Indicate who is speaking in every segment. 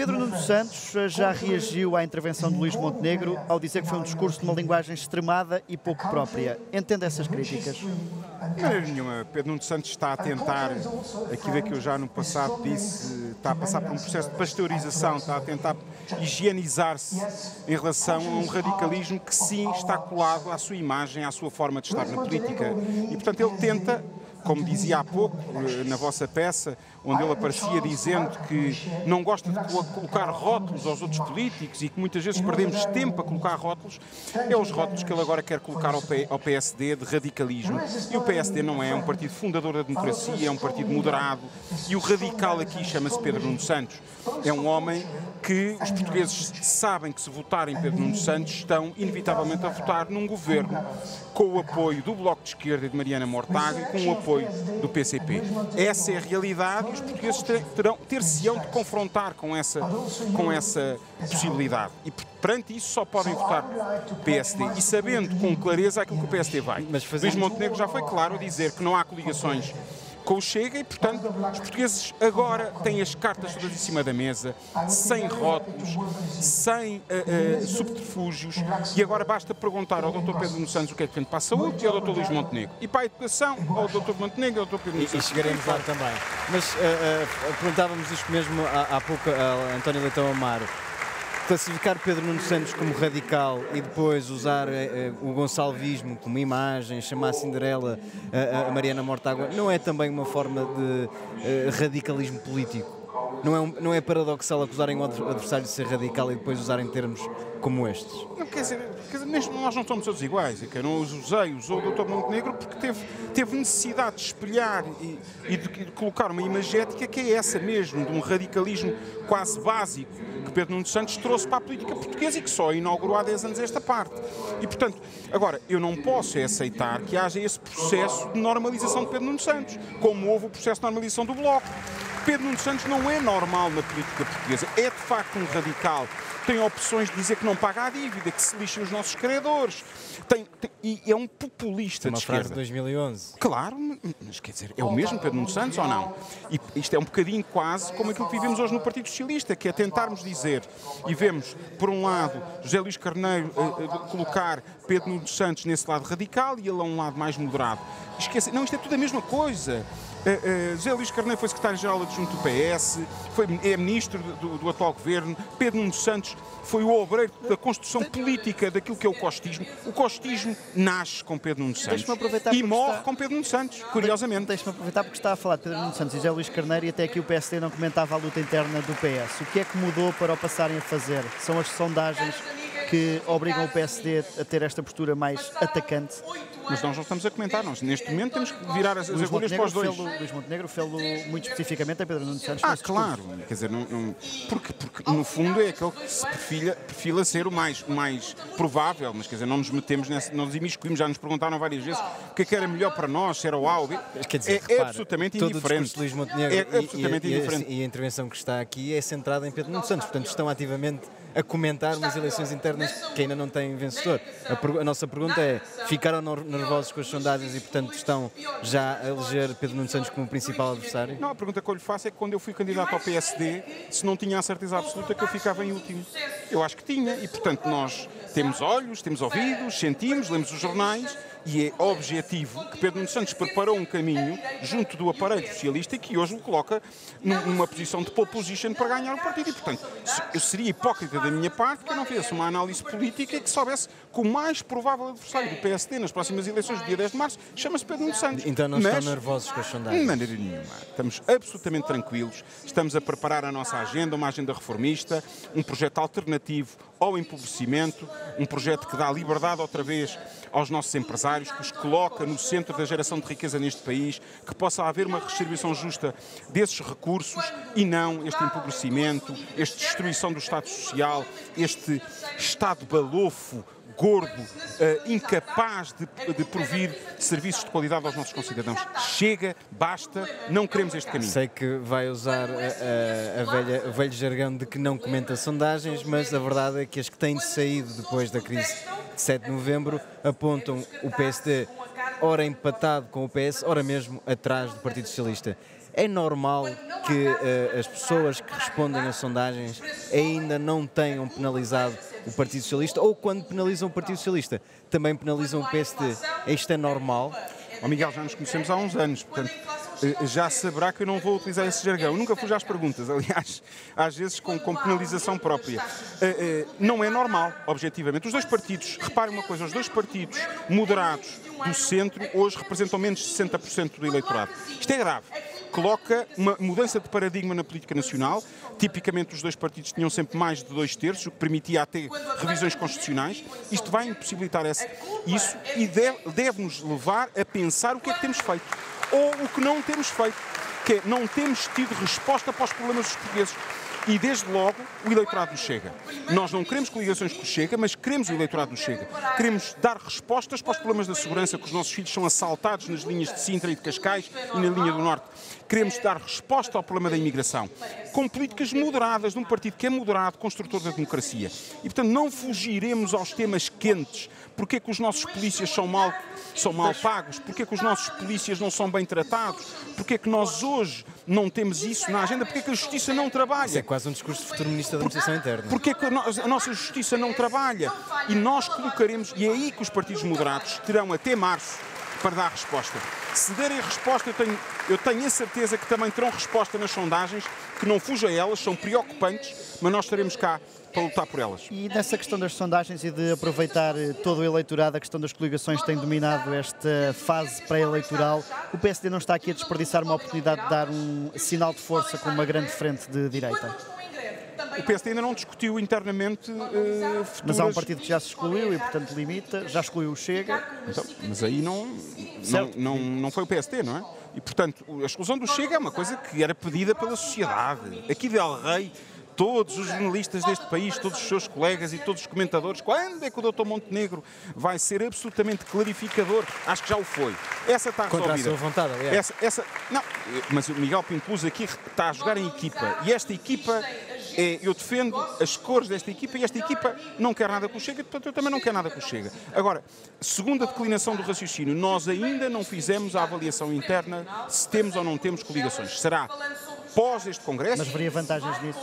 Speaker 1: Pedro Nuno Santos já reagiu à intervenção de Luís Montenegro ao dizer que foi um discurso de uma linguagem extremada e pouco própria. Entende essas críticas?
Speaker 2: De maneira nenhuma. Pedro Nuno Santos está a tentar aquilo que eu já no passado disse, está a passar por um processo de pasteurização, está a tentar higienizar-se em relação a um radicalismo que sim está colado à sua imagem, à sua forma de estar na política. E, portanto, ele tenta, como dizia há pouco, na vossa peça, onde ele aparecia dizendo que não gosta de colocar rótulos aos outros políticos e que muitas vezes perdemos tempo a colocar rótulos, é os rótulos que ele agora quer colocar ao PSD de radicalismo. E o PSD não é um partido fundador da democracia, é um partido moderado. E o radical aqui chama-se Pedro Nuno Santos. É um homem que os portugueses sabem que se votarem Pedro Nuno Santos estão inevitavelmente a votar num governo com o apoio do Bloco de Esquerda e de Mariana Mortágua e com o apoio do PCP. Essa é a realidade e os portugueses ter-se-ão de confrontar com essa possibilidade. E perante isso só podem votar PSD. E sabendo com clareza aquilo que o PSD vai. Luís Montenegro já foi claro a dizer que não há coligações com o Chega e, portanto, os portugueses agora têm as cartas todas em cima da mesa, sem rótulos, sem subterfúgios, e agora basta perguntar ao Dr. Pedro Nuno Santos o que é que tem para a saúde e ao Dr. Luís Montenegro. E para a educação, ao Dr. Montenegro e ao Dr. Pedro Nuno Santos.
Speaker 3: E chegaremos lá também. Mas perguntávamos isto mesmo há pouco a António Leitão Amaro. Classificar Pedro Nuno Santos como radical e depois usar o gonçalvismo como imagem, chamar a Cinderela a Mariana Mortágua, não é também uma forma de radicalismo político? Não é paradoxal acusarem o adversário de ser radical e depois usarem termos como estes?
Speaker 2: Não, quer dizer nós não somos todos iguais. Eu não usou o Dr. Montenegro porque teve necessidade de espelhar e de colocar uma imagética que é essa mesmo, de um radicalismo quase básico que Pedro Nuno Santos trouxe para a política portuguesa e que só inaugurou há 10 anos esta parte. E, portanto, agora, eu não posso aceitar que haja esse processo de normalização de Pedro Nuno Santos, como houve o processo de normalização do Bloco. Pedro Nuno Santos não é normal na política portuguesa, é de facto um radical, tem opções de dizer que não paga a dívida, que se lixem os nossos credores, e é um populista de esquerda.
Speaker 3: Uma frase de 2011.
Speaker 2: Claro, mas quer dizer, é o mesmo Pedro Nuno Santos ou não? E isto é um bocadinho quase como aquilo que vivemos hoje no Partido Socialista, que é tentarmos dizer, e vemos, por um lado, José Luís Carneiro colocar Pedro Nuno Santos nesse lado radical e ele a um lado mais moderado. Esquece, não, isto é tudo a mesma coisa. José Luís Carneiro foi secretário-geral adjunto do PS, é ministro do atual governo. Pedro Nuno Santos foi o obreiro da construção política daquilo que é o costismo. O costismo nasce com Pedro Nuno Santos e morre com Pedro Nuno Santos, curiosamente.
Speaker 1: Deixe-me aproveitar porque está a falar de Pedro Nuno Santos e José Luís Carneiro e até aqui o PSD não comentava a luta interna do PS. O que é que mudou para o passarem a fazer? São as sondagens que obrigam o PSD a ter esta postura mais atacante?
Speaker 2: Mas nós não estamos a comentar, nós neste momento temos que virar as agulhas para os dois.
Speaker 1: Luís Montenegro fê-lo muito especificamente a Pedro Nuno Santos.
Speaker 2: Claro, quer dizer, porque no fundo é aquele que se perfila ser o mais provável, mas quer dizer, não nos metemos nessa, não nos imiscuímos, já nos perguntaram várias vezes o que é que era melhor para nós, se era o A ou B.
Speaker 3: Quer dizer,
Speaker 2: é absolutamente indiferente.
Speaker 3: Todo o Luís Montenegro e a intervenção que está aqui é centrada em Pedro Nuno Santos, portanto estão ativamente a comentar umas eleições internas que ainda não têm vencedor. A nossa pergunta é, ficaram nervosos com as sondagens e, portanto, estão já a eleger Pedro Nuno Santos como principal adversário?
Speaker 2: Não, a pergunta que eu lhe faço é que quando eu fui candidato ao PSD, se não tinha a certeza absoluta que eu ficava em último. Eu acho que tinha e, portanto, nós temos olhos, temos ouvidos, sentimos, lemos os jornais e é objetivo que Pedro Nuno Santos preparou um caminho junto do aparelho socialista e que hoje o coloca numa posição de pole position para ganhar o partido. E, portanto, eu seria hipócrita da minha parte que eu não fizesse uma análise política e que soubesse que o mais provável adversário do PSD nas próximas eleições do dia 10 de março chama-se Pedro Nuno Santos.
Speaker 3: Então não estão nervosos com as sondagens?
Speaker 2: De maneira nenhuma. Estamos absolutamente tranquilos, estamos a preparar a nossa agenda, uma agenda reformista, um projeto alternativo ao empobrecimento, um projeto que dá liberdade outra vez aos nossos empresários, que os coloca no centro da geração de riqueza neste país, que possa haver uma redistribuição justa desses recursos e não este empobrecimento, esta destruição do Estado Social, este Estado balofo, gordo, incapaz de provir serviços de qualidade aos nossos concidadãos. Chega, basta, não queremos este caminho.
Speaker 3: Sei que vai usar o velho jargão de que não comenta sondagens, mas a verdade é que as que têm saído depois da crise de 7 de novembro apontam o PSD ora empatado com o PS, ora mesmo atrás do Partido Socialista. É normal que as pessoas que respondem às sondagens ainda não tenham penalizado o Partido Socialista, ou quando penalizam o Partido Socialista, também penalizam o PSD. Isto é normal?
Speaker 2: Oh, Miguel, já nos conhecemos há uns anos, portanto, já saberá que eu não vou utilizar esse jargão. Eu nunca fujo às perguntas, aliás, às vezes com penalização própria. Não é normal, objetivamente. Os dois partidos, reparem uma coisa, os dois partidos moderados do centro hoje representam menos de 60% do eleitorado. Isto é grave. Coloca uma mudança de paradigma na política nacional. Tipicamente os dois partidos tinham sempre mais de 2/3, o que permitia até revisões constitucionais. Isto vai impossibilitar isso e deve-nos levar a pensar o que é que temos feito ou o que não temos feito, que é não temos tido resposta para os problemas dos portugueses. E, desde logo, o eleitorado do Chega. Nós não queremos coligações com o Chega, mas queremos o eleitorado do Chega. Queremos dar respostas para os problemas da segurança, que os nossos filhos são assaltados nas linhas de Sintra e de Cascais e na linha do Norte. Queremos dar resposta ao problema da imigração, com políticas moderadas, de um partido que é moderado, construtor da democracia. E, portanto, não fugiremos aos temas quentes. Porquê que os nossos polícias são mal pagos? Porquê que os nossos polícias não são bem tratados? Porquê que nós hoje não temos isso na agenda? Porquê que a justiça não trabalha?
Speaker 3: Isso é quase um discurso de futuro ministro da Administração Interna.
Speaker 2: Porquê que a nossa justiça não trabalha? E nós colocaremos, e é aí que os partidos moderados terão até março para dar resposta. Se derem resposta, eu tenho a certeza que também terão resposta nas sondagens, que não fujam a elas, são preocupantes, mas nós estaremos cá para lutar por elas.
Speaker 1: E nessa questão das sondagens e de aproveitar todo o eleitorado, a questão das coligações tem dominado esta fase pré-eleitoral. O PSD não está aqui a desperdiçar uma oportunidade de dar um sinal de força com uma grande frente de direita?
Speaker 2: O PSD ainda não discutiu internamente futuras...
Speaker 1: Mas há um partido que já se excluiu e, portanto, limita, já excluiu o Chega.
Speaker 2: Então, mas aí não foi o PSD, não é? E, portanto, a exclusão do Chega é uma coisa que era pedida pela sociedade. Aqui de El Rei, todos os jornalistas deste país, todos os seus colegas e todos os comentadores, quando é que o Dr. Montenegro vai ser absolutamente clarificador? Acho que já o foi. Essa está resolvida.
Speaker 3: Contra a sua vontade, aliás.
Speaker 2: Não, mas o Miguel Pinto aqui está a jogar em equipa. E esta equipa, eu defendo as cores desta equipa e esta equipa não quer nada com o Chega, portanto eu também não quero nada com o Chega. Agora, segundo a declinação do raciocínio, nós ainda não fizemos a avaliação interna se temos ou não temos coligações. Será pós este Congresso?
Speaker 1: Mas haveria vantagens nisso?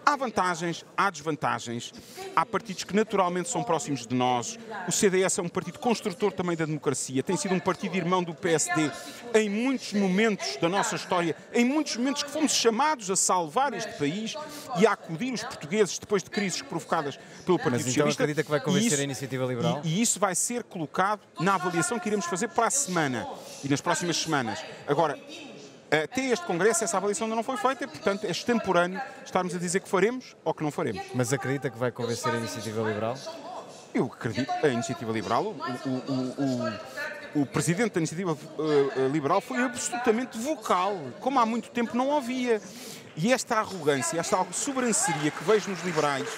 Speaker 2: Há vantagens, há desvantagens. Há partidos que naturalmente são próximos de nós. O CDS é um partido construtor também da democracia. Tem sido um partido irmão do PSD em muitos momentos da nossa história, em muitos momentos que fomos chamados a salvar este país e a acudir os portugueses depois de crises provocadas pelo Partido
Speaker 3: Socialista.
Speaker 2: Mas então
Speaker 3: acredita que vai convencer a Iniciativa Liberal?
Speaker 2: E isso vai ser colocado na avaliação que iremos fazer para a semana e nas próximas semanas. Agora, até este Congresso essa avaliação ainda não foi feita, portanto é extemporâneo estarmos a dizer que faremos ou que não faremos.
Speaker 3: Mas acredita que vai convencer a Iniciativa Liberal?
Speaker 2: Eu acredito. A Iniciativa Liberal, o presidente da Iniciativa Liberal foi absolutamente vocal, como há muito tempo não havia. E esta arrogância, esta sobranceria que vejo nos liberais,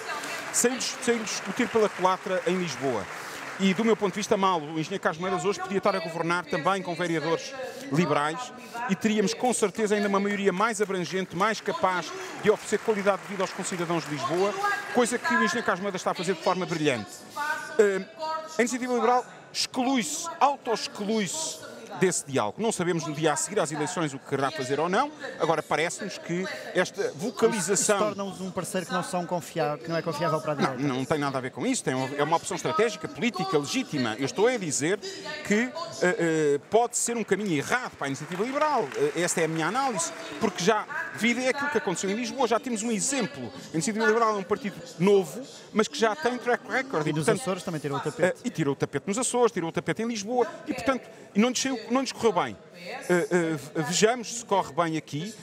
Speaker 2: sem discutir pela culatra em Lisboa. E, do meu ponto de vista, mal, o engenheiro Carlos Moedas hoje podia estar a governar também com vereadores liberais e teríamos, com certeza, ainda uma maioria mais abrangente, mais capaz de oferecer qualidade de vida aos concidadãos de Lisboa, coisa que o engenheiro Carlos Moedas está a fazer de forma brilhante. A Iniciativa Liberal exclui-se, auto-exclui-se desse diálogo. Não sabemos no dia a seguir às eleições o que quererá fazer ou não. Agora, parece-nos que esta vocalização...
Speaker 1: Isso torna-os um parceiro que não é confiável para a direita.
Speaker 2: Não tem nada a ver com isso. É uma opção estratégica, política, legítima. Eu estou a dizer que pode ser um caminho errado para a Iniciativa Liberal. Esta é a minha análise. Porque já, vida é aquilo que aconteceu em Lisboa. Já temos um exemplo. A Iniciativa Liberal é um partido novo, mas que já tem track record.
Speaker 1: E nos Açores também tirou o tapete.
Speaker 2: E tirou o tapete nos Açores, tirou o tapete em Lisboa. E, portanto, não nos correu bem. Vejamos se corre bem aqui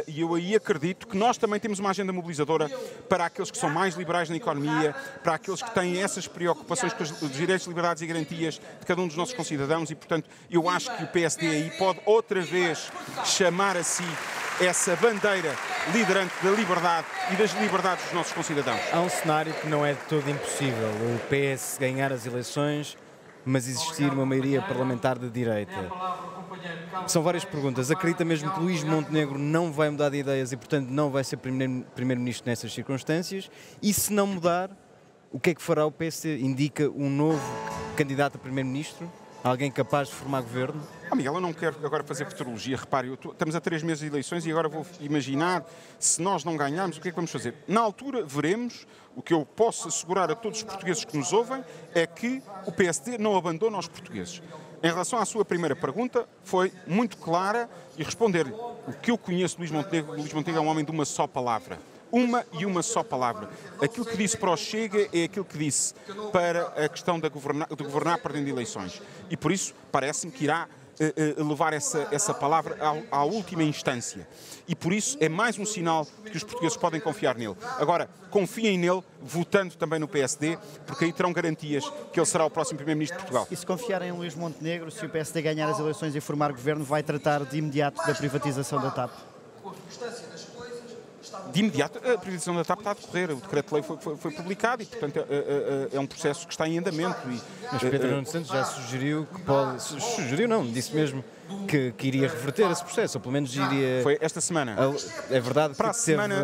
Speaker 2: e eu aí acredito que nós também temos uma agenda mobilizadora para aqueles que são mais liberais na economia, para aqueles que têm essas preocupações com os direitos, liberdades e garantias de cada um dos nossos concidadãos e, portanto, eu acho que o PSD aí pode outra vez chamar a si essa bandeira liderante da liberdade e das liberdades dos nossos concidadãos.
Speaker 3: Há um cenário que não é de todo impossível, o PS ganhar as eleições, mas existir uma maioria parlamentar de direita. São várias perguntas. Acredita mesmo que Luís Montenegro não vai mudar de ideias e, portanto, não vai ser primeiro-ministro nessas circunstâncias? E se não mudar, o que é que fará o PS? Indica um novo candidato a primeiro-ministro? Alguém capaz de formar governo?
Speaker 2: Miguel, eu não quero agora fazer futurologia. Repare, estamos a 3 meses de eleições e agora vou imaginar, se nós não ganharmos, o que é que vamos fazer? Na altura, veremos. O que eu posso assegurar a todos os portugueses que nos ouvem é que o PSD não abandona os portugueses. Em relação à sua primeira pergunta, foi muito clara e responder-lhe. O que eu conheço de Luís Montenegro é um homem de uma só palavra. Uma só palavra. Aquilo que disse para o Chega é aquilo que disse para a questão de governar perdendo eleições. E por isso parece-me que irá levar essa palavra à última instância. E por isso é mais um sinal de que os portugueses podem confiar nele. Agora, confiem nele, votando também no PSD, porque aí terão garantias que ele será o próximo Primeiro-Ministro de Portugal.
Speaker 1: E se confiarem em Luís Montenegro, se o PSD ganhar as eleições e formar governo, vai tratar de imediato da privatização da TAP?
Speaker 2: De imediato, a privatização da TAP está a decorrer. O decreto-lei foi publicado e, portanto, é um processo que está em andamento.
Speaker 3: Mas Pedro Nuno Santos já sugeriu que pode... Sugeriu não, disse mesmo que iria reverter esse processo, ou pelo menos iria...
Speaker 2: Foi esta semana.
Speaker 3: É verdade
Speaker 2: para a semana,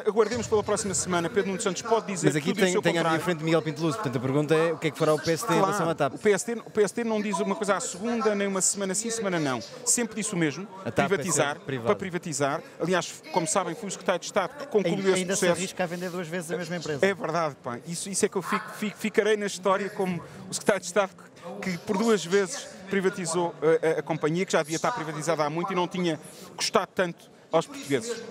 Speaker 2: aguardemos pela próxima semana. Pedro Nuno Santos pode dizer
Speaker 3: tudo isso. Mas aqui tem à minha frente Miguel Pinto Luz, portanto a pergunta é o que é que fará o PSD em relação à TAP?
Speaker 2: O PSD não diz uma coisa à segunda, nem uma semana sim, semana não. Sempre disse o mesmo, privatizar, para privatizar. Aliás, como sabem, fui o secretário de Estado que concluiu esse processo.
Speaker 1: Ainda se arrisca a vender 2 vezes a mesma empresa.
Speaker 2: É verdade, pá. Isso é que eu ficarei na história como o secretário de Estado que por 2 vezes privatizou a companhia, que já devia estar privatizada há muito e não tinha custado tanto aos portugueses.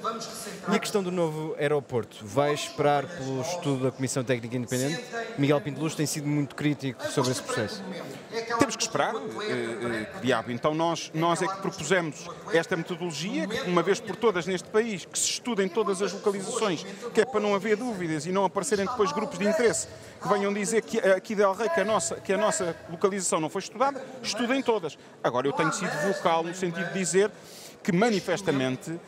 Speaker 3: E a questão do novo aeroporto? Vai esperar pelo estudo da Comissão Técnica Independente? Miguel Pinto Luz tem sido muito crítico sobre esse processo.
Speaker 2: Temos que esperar, diabo. Então nós é que propusemos esta metodologia, que uma vez por todas neste país, que se estudem todas as localizações, que é para não haver dúvidas e não aparecerem depois grupos de interesse que venham dizer que aqui de El Rei que a nossa localização não foi estudada, estudem todas. Agora eu tenho sido vocal no sentido de dizer que manifestamente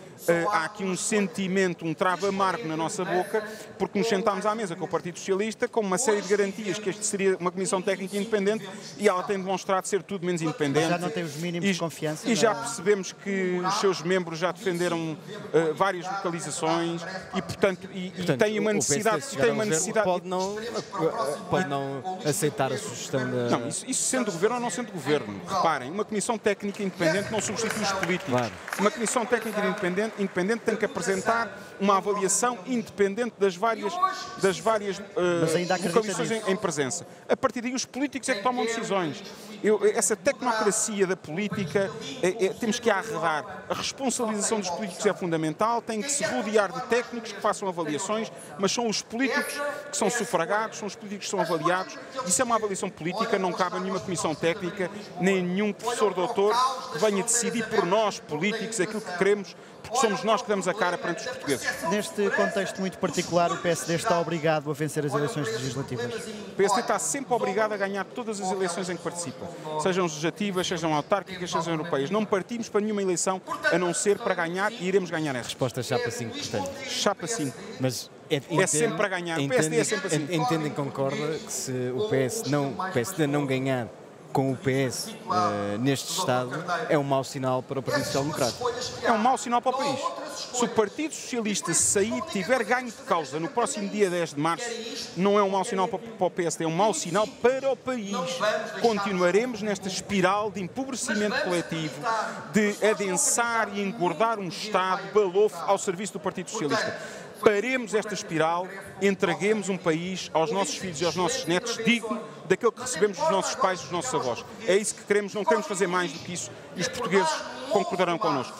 Speaker 2: há aqui um sentimento, um travo amargo na nossa boca, porque nos sentámos à mesa com o Partido Socialista com uma série de garantias que este seria uma comissão técnica independente e ela tem demonstrado ser tudo menos independente.
Speaker 1: Já não tem os mínimos de confiança.
Speaker 2: E já percebemos que os seus membros já defenderam várias localizações e, portanto, têm uma necessidade...
Speaker 3: Pode não aceitar a sugestão da...
Speaker 2: Não, isso sendo governo ou não sendo governo. Reparem, uma comissão técnica independente não substitui os políticos.
Speaker 3: Claro.
Speaker 2: Uma comissão técnica independente tem que apresentar uma avaliação independente das várias localizações em presença. A partir daí os políticos é que tomam decisões. Essa tecnocracia da política temos que arredar. A responsabilização dos políticos é fundamental, tem que se rodear de técnicos que façam avaliações, mas são os políticos que são sufragados, são os políticos que são avaliados. Isso é uma avaliação política, não cabe a nenhuma comissão técnica, nem a nenhum professor doutor que venha decidir por nós, políticos, aquilo que queremos, porque somos nós que damos a cara perante os portugueses.
Speaker 1: Neste contexto muito particular, o PSD está obrigado a vencer as eleições legislativas?
Speaker 2: O PSD está sempre obrigado a ganhar todas as eleições em que participa, sejam legislativas, sejam autárquicas, sejam europeias. Não partimos para nenhuma eleição a não ser para ganhar e iremos ganhar essa.
Speaker 3: Resposta chapa 5, portanto.
Speaker 2: Chapa 5.
Speaker 3: Mas
Speaker 2: é sempre para ganhar. O PSD é sempre assim.
Speaker 3: Entendem e concorda que se o PSD não ganhar com o PS neste Estado, é um mau sinal para o Partido Social Democrático.
Speaker 2: É um mau sinal para o país. Se o Partido Socialista sair, tiver ganho de causa no próximo dia 10 de março, não é um mau sinal para o PSD, é um mau sinal para o país. Continuaremos nesta espiral de empobrecimento coletivo, de adensar e engordar um Estado balofo ao serviço do Partido Socialista. Paremos esta espiral, entreguemos um país aos nossos filhos e aos nossos netos digno daquilo que recebemos dos nossos pais e dos nossos avós. É isso que queremos, não queremos fazer mais do que isso e os portugueses concordarão connosco.